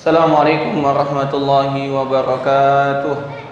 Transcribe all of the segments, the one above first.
Assalamualaikum warahmatullahi wabarakatuh.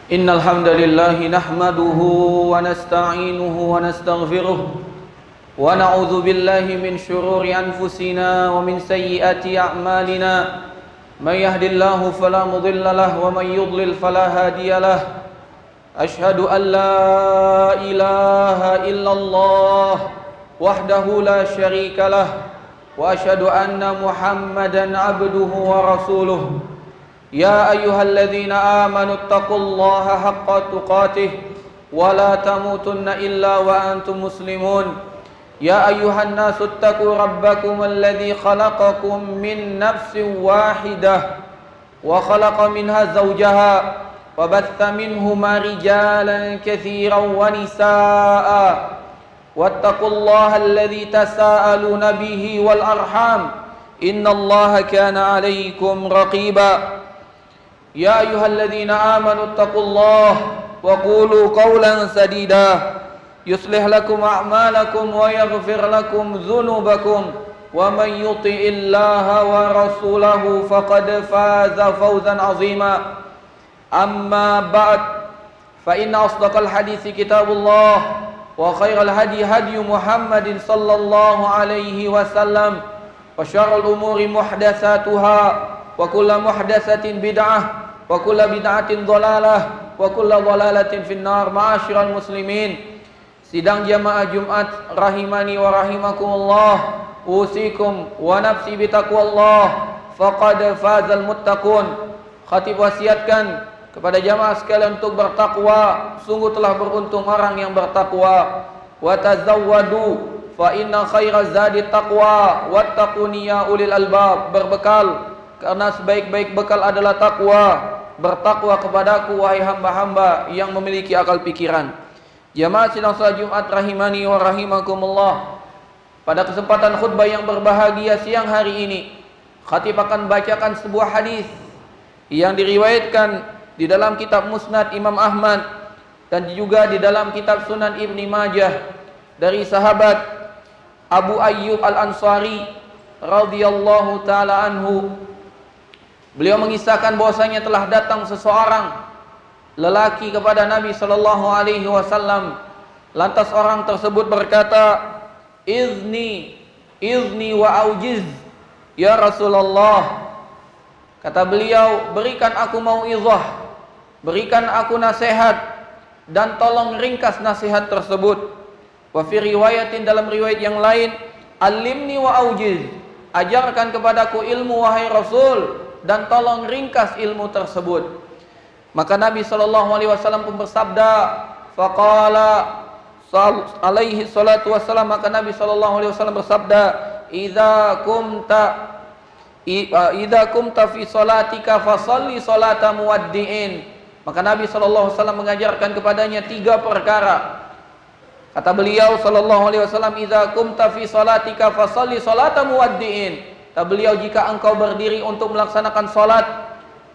Innal hamdalillah nahmaduhu wa nasta'inuhu wa nastaghfiruh wa na'udzu billahi min shururi anfusina wa min sayyiati a'malina may yahdihillahu fala mudilla lahu wa may yudlil fala hadiya lahu ashhadu an la ilaha illallah وحده لا شريك له وأشهد أن محمدا عبده ورسوله يا أيها الذين آمنوا اتقوا الله حق تقاته ولا تموتن إلا وأنتم مسلمون يا أيها الناس اتقوا ربكم الذي خلقكم من نفس واحدة وخلق منها زوجها وبث منهما رجالا كثيرا ونساء واتقوا الله الذي تساءلون به والأرحام إن الله كان عليكم رقيبا يا أيها الذين آمنوا اتقوا الله وقولوا قولا سديدا يصلح لكم أعمالكم ويغفر لكم ذنوبكم ومن يطع الله ورسوله فقد فاز فوزا عظيما أما بعد فإن أصدق الحديث كتاب الله وخير الهدي هدي محمد صلى الله عليه وسلم وشر الأمور محدثاتها وكل محدثة بدعة وكل بدعة ضلالة وكل ضلالة في النار. Ma'asyiral muslimin, sidang jamaah Jumat rahimani wa rahimakumullah, usikum wa nafsi bitaqwallah faqad fazal muttaqun. Khatib wasiatkan kepada jamaah sekalian untuk bertakwa, sungguh telah beruntung orang yang bertakwa. Wa tazawwadu fa inna khairaz zadi taqwa wattaquni ya ulil albab. Berbekal karena sebaik-baik bekal adalah takwa. Bertakwa kepadaku wahai hamba-hamba yang memiliki akal pikiran. Jamaah sidang salat Jumat rahimani wa rahimakumullah, pada kesempatan khutbah yang berbahagia siang hari ini, khatib akan bacakan sebuah hadis yang diriwayatkan di dalam kitab Musnad Imam Ahmad dan juga di dalam kitab Sunan Ibni Majah dari sahabat Abu Ayyub Al-Ansari radhiyallahu taala anhu. Beliau mengisahkan bahwasanya telah datang seseorang lelaki kepada Nabi sallallahu alaihi wasallam. Lantas orang tersebut berkata, "Izni wa aujiz ya Rasulullah." Kata beliau, "Berikan aku mauizah, berikan aku nasihat dan tolong ringkas nasihat tersebut." Wa fi riwayatin, dalam riwayat yang lain, "Alimni wa aujiz." Ajarkan kepadaku ilmu wahai Rasul dan tolong ringkas ilmu tersebut. Maka Nabi sallallahu alaihi wasallam pun bersabda, faqala alaihi salatu wassalam, maka Nabi sallallahu alaihi wasallam bersabda, idza kumta fi salatika fasalli salata muwaddi'in. Maka Nabi sallallahu alaihi wasallam mengajarkan kepadanya 3 perkara. Kata beliau sallallahu alaihi wasallam, idza kumta fi salatika fasalli salata muwaddi'in. Kata beliau, jika engkau berdiri untuk melaksanakan salat,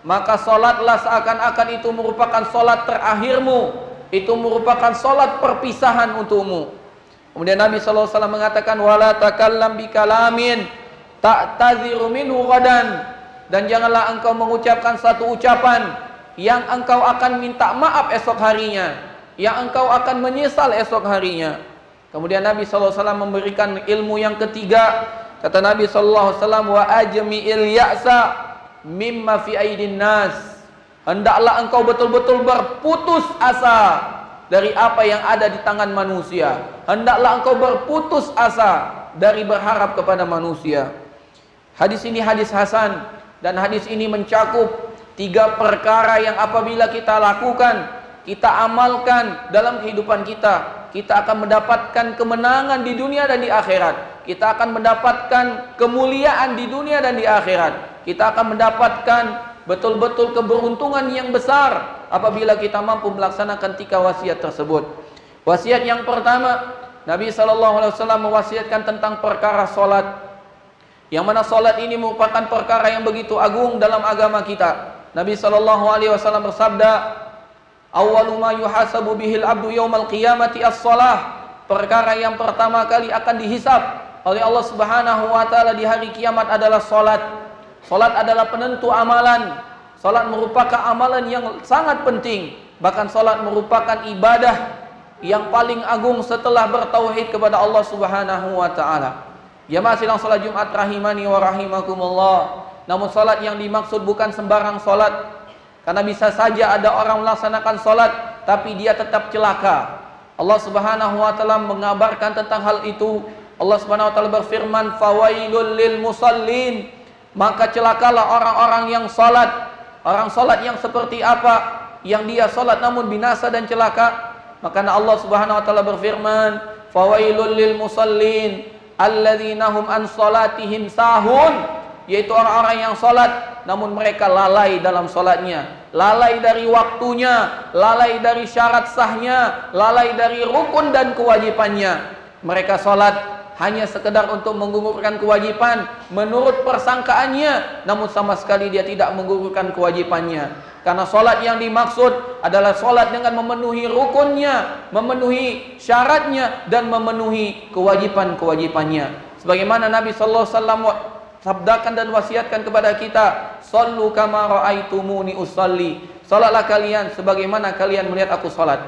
maka salatlah seakan-akan itu merupakan salat terakhirmu, itu merupakan salat perpisahan untukmu. Kemudian Nabi sallallahu alaihi wasallam mengatakan, wala takallam bikalamin ta'tadziru minhu ghadan. Dan janganlah engkau mengucapkan satu ucapan yang engkau akan minta maaf esok harinya, yang engkau akan menyesal esok harinya. Kemudian Nabi sallallahu alaihi wasallam memberikan ilmu yang ketiga. Kata Nabi sallallahu alaihi wasallam, wa ajmi'il ya'sa mimma fi aidin nas. Hendaklah engkau betul-betul berputus asa dari apa yang ada di tangan manusia. Hendaklah engkau berputus asa dari berharap kepada manusia. Hadis ini hadis hasan, dan hadis ini mencakup 3 perkara yang apabila kita lakukan, kita amalkan dalam kehidupan kita, kita akan mendapatkan kemenangan di dunia dan di akhirat. Kita akan mendapatkan kemuliaan di dunia dan di akhirat. Kita akan mendapatkan betul-betul keberuntungan yang besar apabila kita mampu melaksanakan 3 wasiat tersebut. Wasiat yang pertama, Nabi sallallahu alaihi wasallam mewasiatkan tentang perkara salat. Yang mana salat ini merupakan perkara yang begitu agung dalam agama kita. Nabi sallallahu alaihi wasallam bersabda, awwalu ma yuhasabu bihil abdu yaumal qiyamati as-shalah. Perkara yang pertama kali akan dihisab oleh Allah Subhanahu wa taala di hari kiamat adalah salat. Salat adalah penentu amalan. Salat merupakan amalan yang sangat penting. Bahkan salat merupakan ibadah yang paling agung setelah bertauhid kepada Allah Subhanahu wa taala. Jamaah sidang salat Jumat rahimani wa rahimakumullah. Namun salat yang dimaksud bukan sembarang salat. Karena bisa saja ada orang melaksanakan salat tapi dia tetap celaka. Allah Subhanahu wa taala mengabarkan tentang hal itu. Allah Subhanahu wa taala berfirman, "Fawailul lil musallin." Maka celakalah orang-orang yang salat. Orang salat yang seperti apa? Yang dia salat namun binasa dan celaka. Maka Allah Subhanahu wa taala berfirman, "Fawailul lil musallin alladzina hum an salatihim sahun." Yaitu orang-orang yang salat namun mereka lalai dalam salatnya, lalai dari waktunya, lalai dari syarat sahnya, lalai dari rukun dan kewajibannya. Mereka salat hanya sekedar untuk menggugurkan kewajiban menurut persangkaannya, namun sama sekali dia tidak menggugurkan kewajibannya. Karena salat yang dimaksud adalah salat dengan memenuhi rukunnya, memenuhi syaratnya, dan memenuhi kewajiban-kewajibannya. Sebagaimana Nabi sallallahu alaihi wasallam sabdakan dan wasiatkan kepada kita, "Shallu kama ra'aitumuni usalli." Salatlah kalian sebagaimana kalian melihat aku salat.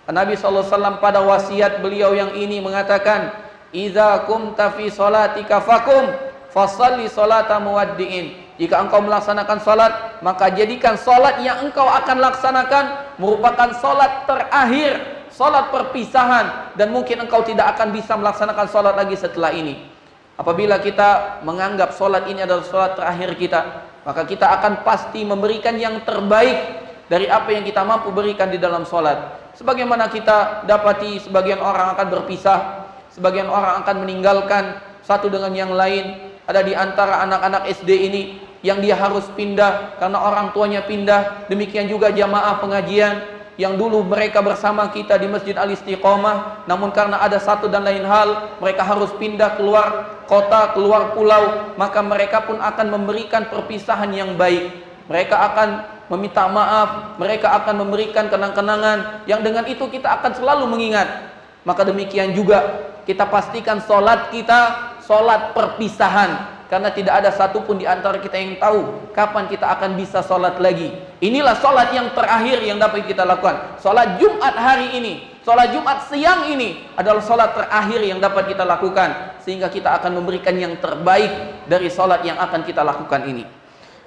Nabi sallallahu alaihi wasallam pada wasiat beliau yang ini mengatakan, "Idza kumta fi salatika fakum fasalli salata muwaddi'in." Jika engkau melaksanakan salat, maka jadikan salat yang engkau akan laksanakan merupakan salat terakhir, salat perpisahan, dan mungkin engkau tidak akan bisa melaksanakan salat lagi setelah ini. Apabila kita menganggap solat ini adalah solat terakhir kita, maka kita akan pasti memberikan yang terbaik dari apa yang kita mampu berikan di dalam solat. Sebagaimana kita dapati sebagian orang akan berpisah, sebagian orang akan meninggalkan satu dengan yang lain. Ada di antara anak-anak SD ini yang dia harus pindah karena orang tuanya pindah. Demikian juga jamaah pengajian yang dulu mereka bersama kita di Masjid Al-Istiqomah, namun karena ada satu dan lain hal mereka harus pindah keluar kota, keluar pulau, maka mereka pun akan memberikan perpisahan yang baik. Mereka akan meminta maaf, mereka akan memberikan kenang-kenangan yang dengan itu kita akan selalu mengingat. Maka demikian juga kita pastikan solat kita solat perpisahan, karena tidak ada satupun di antara kita yang tahu kapan kita akan bisa sholat lagi. Inilah sholat yang terakhir yang dapat kita lakukan. Sholat Jumat hari ini, sholat Jumat siang ini adalah sholat terakhir yang dapat kita lakukan, sehingga kita akan memberikan yang terbaik dari sholat yang akan kita lakukan ini.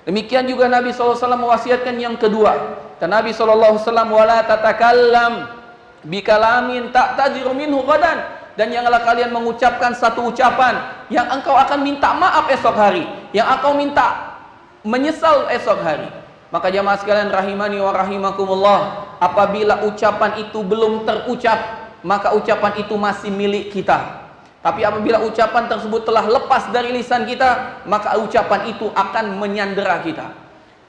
Demikian juga Nabi SAW mewasiatkan yang kedua. Dan Nabi SAW, "Wala tatakallam bikalamin ta'tadiru minhu ghadan." Dan janganlah kalian mengucapkan satu ucapan yang engkau akan minta maaf esok hari, yang engkau minta menyesal esok hari. Maka jamaah sekalian rahimani wa rahimakumullah, apabila ucapan itu belum terucap, maka ucapan itu masih milik kita. Tapi apabila ucapan tersebut telah lepas dari lisan kita, maka ucapan itu akan menyandera kita.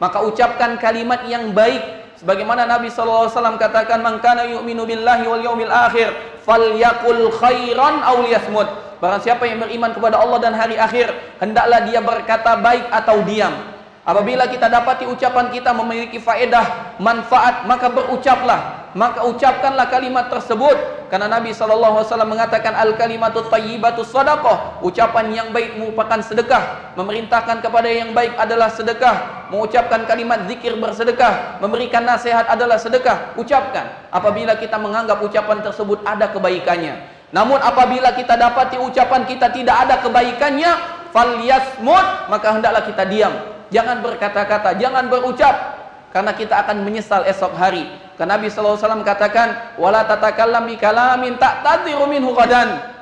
Maka ucapkan kalimat yang baik. Sebagaimana Nabi SAW katakan, "Man kana yu'minu billahi wal yawmil akhir falyaqul khairan aw liyasmut." Barang siapa yang beriman kepada Allah dan hari akhir, hendaklah dia berkata baik atau diam. Apabila kita dapati ucapan kita memiliki faedah, manfaat, maka berucaplah, maka ucapkanlah kalimat tersebut. Karena Nabi SAW mengatakan, "Al-kalimatut thayyibatu shadaqah." Ucapan yang baik merupakan sedekah. Memerintahkan kepada yang baik adalah sedekah. Mengucapkan kalimat zikir bersedekah. Memberikan nasihat adalah sedekah. Ucapkan apabila kita menganggap ucapan tersebut ada kebaikannya. Namun apabila kita dapati ucapan kita tidak ada kebaikannya, falyasmut, maka hendaklah kita diam. Jangan berkata-kata, jangan berucap, karena kita akan menyesal esok hari. Karena Nabi SAW katakan, "Wala tatakallam bikalamin ta'tadiru minhu ghadan."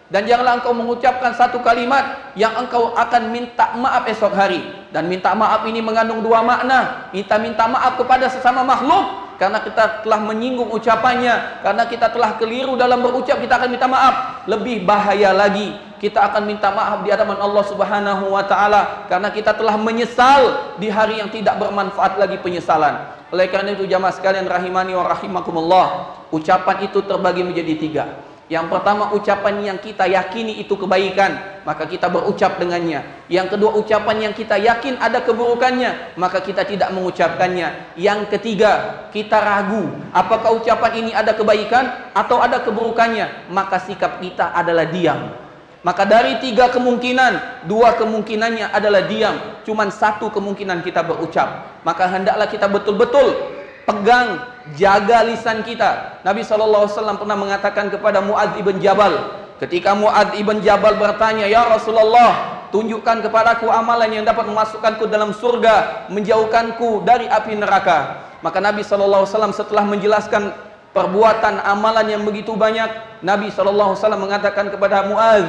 Dan janganlah engkau mengucapkan satu kalimat yang engkau akan minta maaf esok hari. Dan minta maaf ini mengandung dua makna. Minta maaf kepada sesama makhluk karena kita telah menyinggung ucapannya, karena kita telah keliru dalam berucap, kita akan minta maaf. Lebih bahaya lagi, kita akan minta maaf di hadapan Allah Subhanahu wa taala karena kita telah menyesal di hari yang tidak bermanfaat lagi penyesalan. Oleh karena itu jamaah sekalian rahimani wa rahimakumullah, ucapan itu terbagi menjadi tiga. Yang pertama, ucapan yang kita yakini itu kebaikan, maka kita berucap dengannya. Yang kedua, ucapan yang kita yakin ada keburukannya, maka kita tidak mengucapkannya. Yang ketiga, kita ragu apakah ucapan ini ada kebaikan atau ada keburukannya, maka sikap kita adalah diam. Maka dari tiga kemungkinan, dua kemungkinannya adalah diam, cuman satu kemungkinan kita berucap. Maka hendaklah kita betul-betul pegang, jaga lisan kita. Nabi SAW pernah mengatakan kepada Mu'adz ibn Jabal, ketika Mu'adz ibn Jabal bertanya, "Ya Rasulullah, tunjukkan kepadaku amalan yang dapat memasukkanku dalam surga, menjauhkanku dari api neraka." Maka Nabi SAW setelah menjelaskan perbuatan amalan yang begitu banyak. Nabi SAW mengatakan kepada Muaz,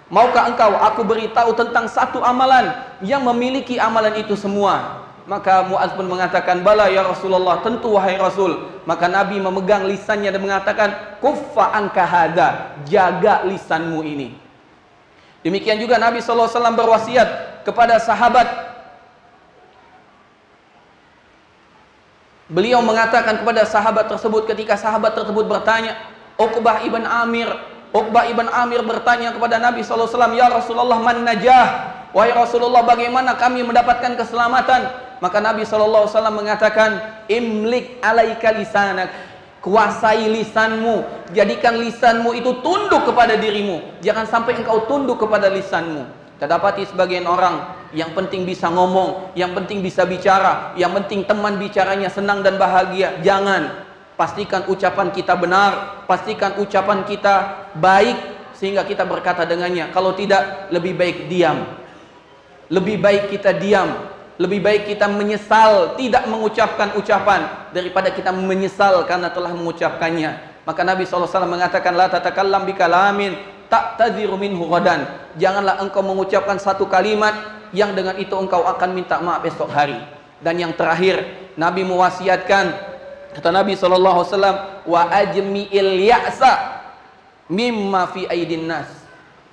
maukah engkau aku beritahu tentang satu amalan yang memiliki amalan itu semua? Maka Muaz pun mengatakan, bala ya Rasulullah, tentu wahai Rasul. Maka Nabi memegang lisannya dan mengatakan, kuffa anka hada, jaga lisanmu ini. Demikian juga Nabi SAW berwasiat kepada sahabat. Beliau mengatakan kepada sahabat tersebut ketika sahabat tersebut bertanya, Uqbah ibn Amir bertanya kepada Nabi SAW, ya Rasulullah, man najah? Wahai Rasulullah, bagaimana kami mendapatkan keselamatan? Maka Nabi SAW mengatakan, imlik alaika lisanak, kuasai lisanmu, jadikan lisanmu itu tunduk kepada dirimu, jangan sampai engkau tunduk kepada lisanmu. Kita dapati sebagian orang yang penting bisa ngomong, yang penting bisa bicara, yang penting teman bicaranya senang dan bahagia. Jangan. Pastikan ucapan kita benar, pastikan ucapan kita baik sehingga kita berkata dengannya. Kalau tidak, lebih baik diam. Lebih baik kita diam, lebih baik kita menyesal tidak mengucapkan ucapan daripada kita menyesal karena telah mengucapkannya. Maka Nabi SAW mengatakan, la tatakallam bikalamin ta'tadhiru minhu ghadan. Janganlah engkau mengucapkan satu kalimat yang dengan itu engkau akan minta maaf esok hari. Dan yang terakhir, Nabi mewasiatkan, kata Nabi SAW, wa ajmi'il ya'sa mimma fi aidin nas.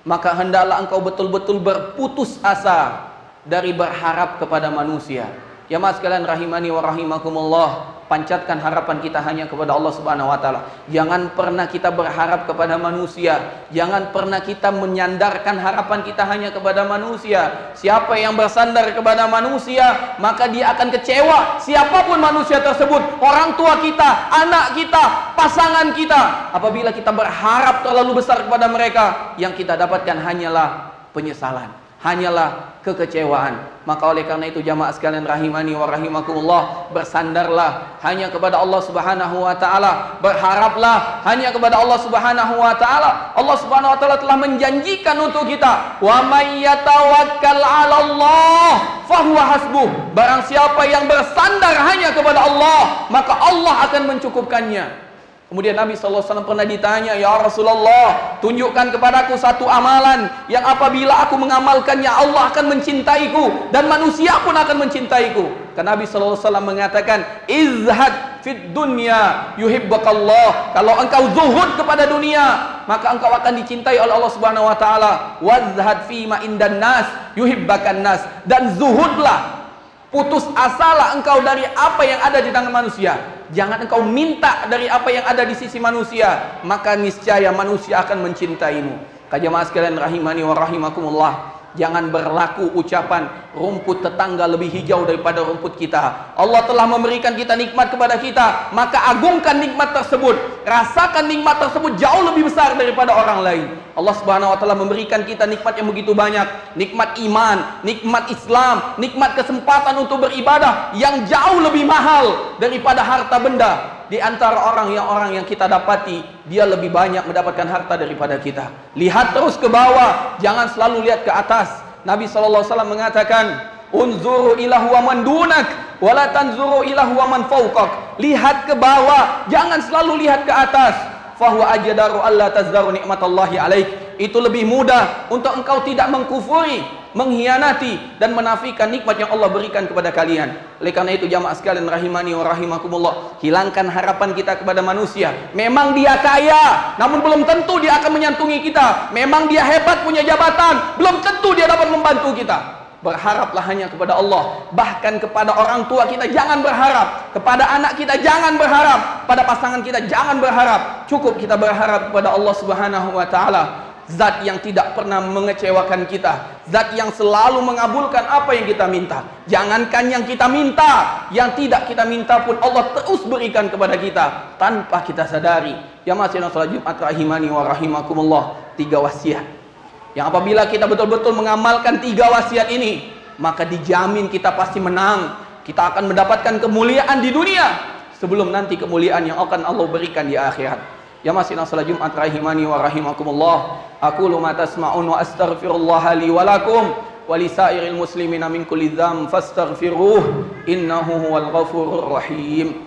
Maka hendaklah engkau betul-betul berputus asa dari berharap kepada manusia. Jamaah sekalian rahimani wa rahimakumullah, pancatkan harapan kita hanya kepada Allah Subhanahu wa taala. Jangan pernah kita berharap kepada manusia. Jangan pernah kita menyandarkan harapan kita hanya kepada manusia. Siapa yang bersandar kepada manusia, maka dia akan kecewa. Siapapun manusia tersebut, orang tua kita, anak kita, pasangan kita. Apabila kita berharap terlalu besar kepada mereka, yang kita dapatkan hanyalah penyesalan, hanyalah kekecewaan. Maka oleh karena itu jamaah sekalian rahimani wa rahimakumullah, bersandarlah hanya kepada Allah Subhanahu wa taala, berharaplah hanya kepada Allah Subhanahu wa taala. Allah Subhanahu wa taala telah menjanjikan untuk kita, wa may yatawakkal 'ala Allah fahuwa hasbuh. Barang siapa yang bersandar hanya kepada Allah, maka Allah akan mencukupkannya. Kemudian Nabi SAW pernah ditanya, ya Rasulullah, tunjukkan kepadaku satu amalan yang apabila aku mengamalkannya Allah akan mencintaiku dan manusia pun akan mencintaiku. Karena Nabi SAW mengatakan, izhad fid dunya yuhibbakallah. Kalau engkau zuhud kepada dunia, maka engkau akan dicintai oleh Allah Subhanahu wa taala. Wazhad fi ma indan nas yuhibbakan nas. Dan zuhudlah, putus asalah engkau dari apa yang ada di tangan manusia. Jangan engkau minta dari apa yang ada di sisi manusia, maka niscaya manusia akan mencintaimu. Jamaah sekalian rahimani wa rahimakumullah, jangan berlaku ucapan rumput tetangga lebih hijau daripada rumput kita. Allah telah memberikan kita nikmat kepada kita, maka agungkan nikmat tersebut, rasakan nikmat tersebut jauh lebih besar daripada orang lain. Allah Subhanahu wa taala memberikan kita nikmat yang begitu banyak, nikmat iman, nikmat Islam, nikmat kesempatan untuk beribadah yang jauh lebih mahal daripada harta benda. Di antara orang yang kita dapati, dia lebih banyak mendapatkan harta daripada kita. Lihat terus ke bawah, jangan selalu lihat ke atas. Nabi SAW mengatakan, unzuru ila huwa man dunak wa la tanzuru ila huwa man fawqak. Lihat ke bawah, jangan selalu lihat ke atas. Fahuwa ajdaru alla tazdaru nikmatallahi alaik. Itu lebih mudah untuk engkau tidak mengkufuri, mengkhianati dan menafikan nikmat yang Allah berikan kepada kalian. Oleh karena itu jamaah sekalian rahimani wa rahimakumullah, hilangkan harapan kita kepada manusia. Memang dia kaya, namun belum tentu dia akan menyantungi kita. Memang dia hebat punya jabatan, belum tentu dia dapat membantu kita. Berharaplah hanya kepada Allah. Bahkan kepada orang tua kita jangan berharap, kepada anak kita jangan berharap, pada pasangan kita jangan berharap. Cukup kita berharap kepada Allah Subhanahu wa taala, zat yang tidak pernah mengecewakan kita, zat yang selalu mengabulkan apa yang kita minta. Jangankan yang kita minta, yang tidak kita minta pun Allah terus berikan kepada kita tanpa kita sadari. Ya masih salat Jumat rahimani wa rahimakumullah, 3 wasiat yang apabila kita betul-betul mengamalkan 3 wasiat ini, maka dijamin kita pasti menang. Kita akan mendapatkan kemuliaan di dunia sebelum nanti kemuliaan yang akan Allah berikan di akhirat. Ya masih salat Jumat rahimani wa rahimakumullah. Aqulu ma tasma'un wa astaghfirullah li wa lakum wa lisairil muslimina min kulli dzam fastaghfiruh innahu huwal ghafurur rahim.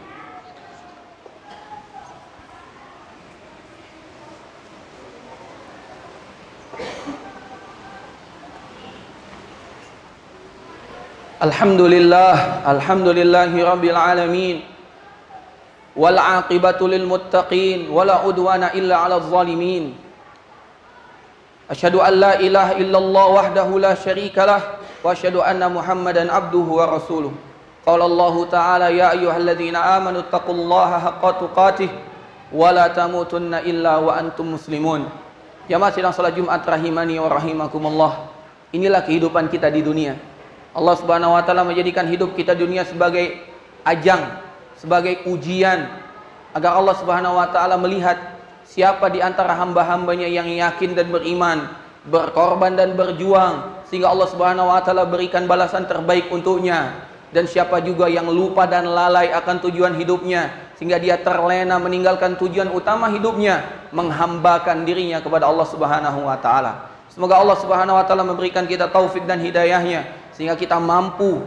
Alhamdulillahi rabbil alamin. Wal aqibatu lil muttaqin wala udwana illa 'alal zalimin. Asyhadu an la ilaha illallah wahdahu la syarikalah wa asyhadu anna Muhammadan abduhu wa rasuluh. Qala Allah ta'ala ya ayyuhalladzina amanu taqullaha haqqa tuqatih wa la tamutunna illa wa antum muslimun. Jamaah sidang salat Jumat rahimani wa rahimakumullah. Inilah kehidupan kita di dunia. Allah Subhanahu wa taala menjadikan hidup kita di dunia sebagai ajang, sebagai ujian agar Allah Subhanahu wa taala melihat siapa di antara hamba-hambanya yang yakin dan beriman, berkorban dan berjuang sehingga Allah Subhanahu wa taala berikan balasan terbaik untuknya, dan siapa juga yang lupa dan lalai akan tujuan hidupnya sehingga dia terlena meninggalkan tujuan utama hidupnya, menghambakan dirinya kepada Allah Subhanahu wa taala. Semoga Allah Subhanahu wa taala memberikan kita taufik dan hidayahnya sehingga kita mampu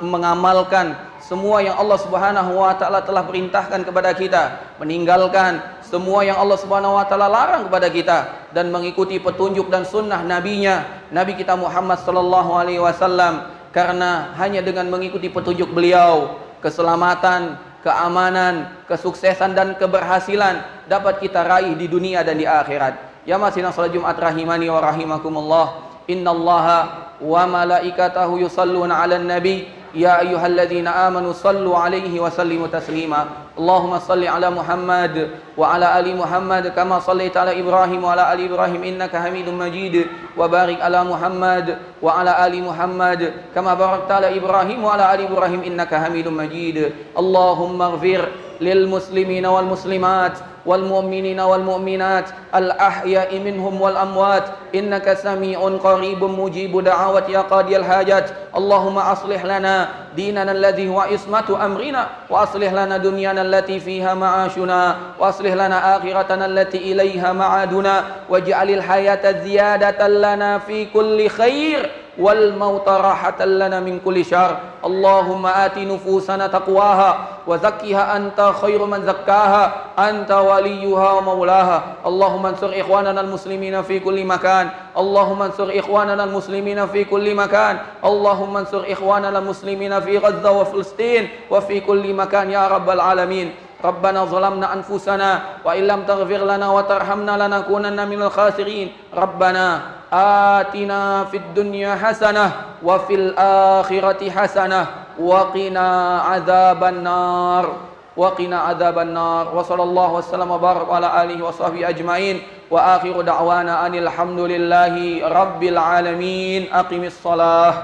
mengamalkan semua yang Allah Subhanahu wa taala telah perintahkan kepada kita, meninggalkan semua yang Allah Subhanahu wa taala larang kepada kita, dan mengikuti petunjuk dan sunnah nabinya, Nabi kita Muhammad sallallahu alaihi wasallam, karena hanya dengan mengikuti petunjuk beliau keselamatan, keamanan, kesuksesan dan keberhasilan dapat kita raih di dunia dan di akhirat. Ya masih salat Jumat rahimani wa rahimakumullah. Innallaha wa malaikatahu yusalluna 'alan nabi ya ayyuhalladzina amanu sallu 'alaihi wa sallimu taslima. Allahumma salli 'ala Muhammad wa 'ala ali Muhammad kama shallaita 'ala Ibrahim wa 'ala ali Ibrahim innaka Hamidum Majid, wa barik 'ala Muhammad wa 'ala ali Muhammad kama barakta 'ala Ibrahim wa 'ala ali Ibrahim innaka Hamidum Majid. Allahumma ighfir lil muslimina wal muslimat والمؤمنين والمؤمنات الأحياء منهم والأموات إنك سميع قريب مجيب دعوات يا قاضي الحاجات. اللهم أصلح لنا ديننا الذي هو عصمة أمرنا وأصلح لنا دنيانا التي فيها معاشنا وأصلح لنا آخرتنا التي إليها معادنا واجعل الحياة زيادة لنا في كل خير والموت راحة لنا من كل شر. اللهم آت نفوسنا تقواها وزكها أنت خير من زكاها أنت وليها ومولاها. اللهم انصر إخواننا المسلمين في كل مكان. اللهم انصر إخواننا المسلمين في كل مكان. اللهم انصر إخواننا المسلمين في غزة وفلسطين وفي كل مكان يا رب العالمين. ربنا ظلمنا أنفسنا وإن لم تغفر لنا وترحمنا لنكونن من الخاسرين. ربنا آتنا في الدنيا حسنة وفي الآخرة حسنة وقنا عذاب النار وصلى الله وسلم وبارك على آله وصحبه أجمعين وآخر دعوانا أن الحمد لله رب العالمين. أقم الصلاة.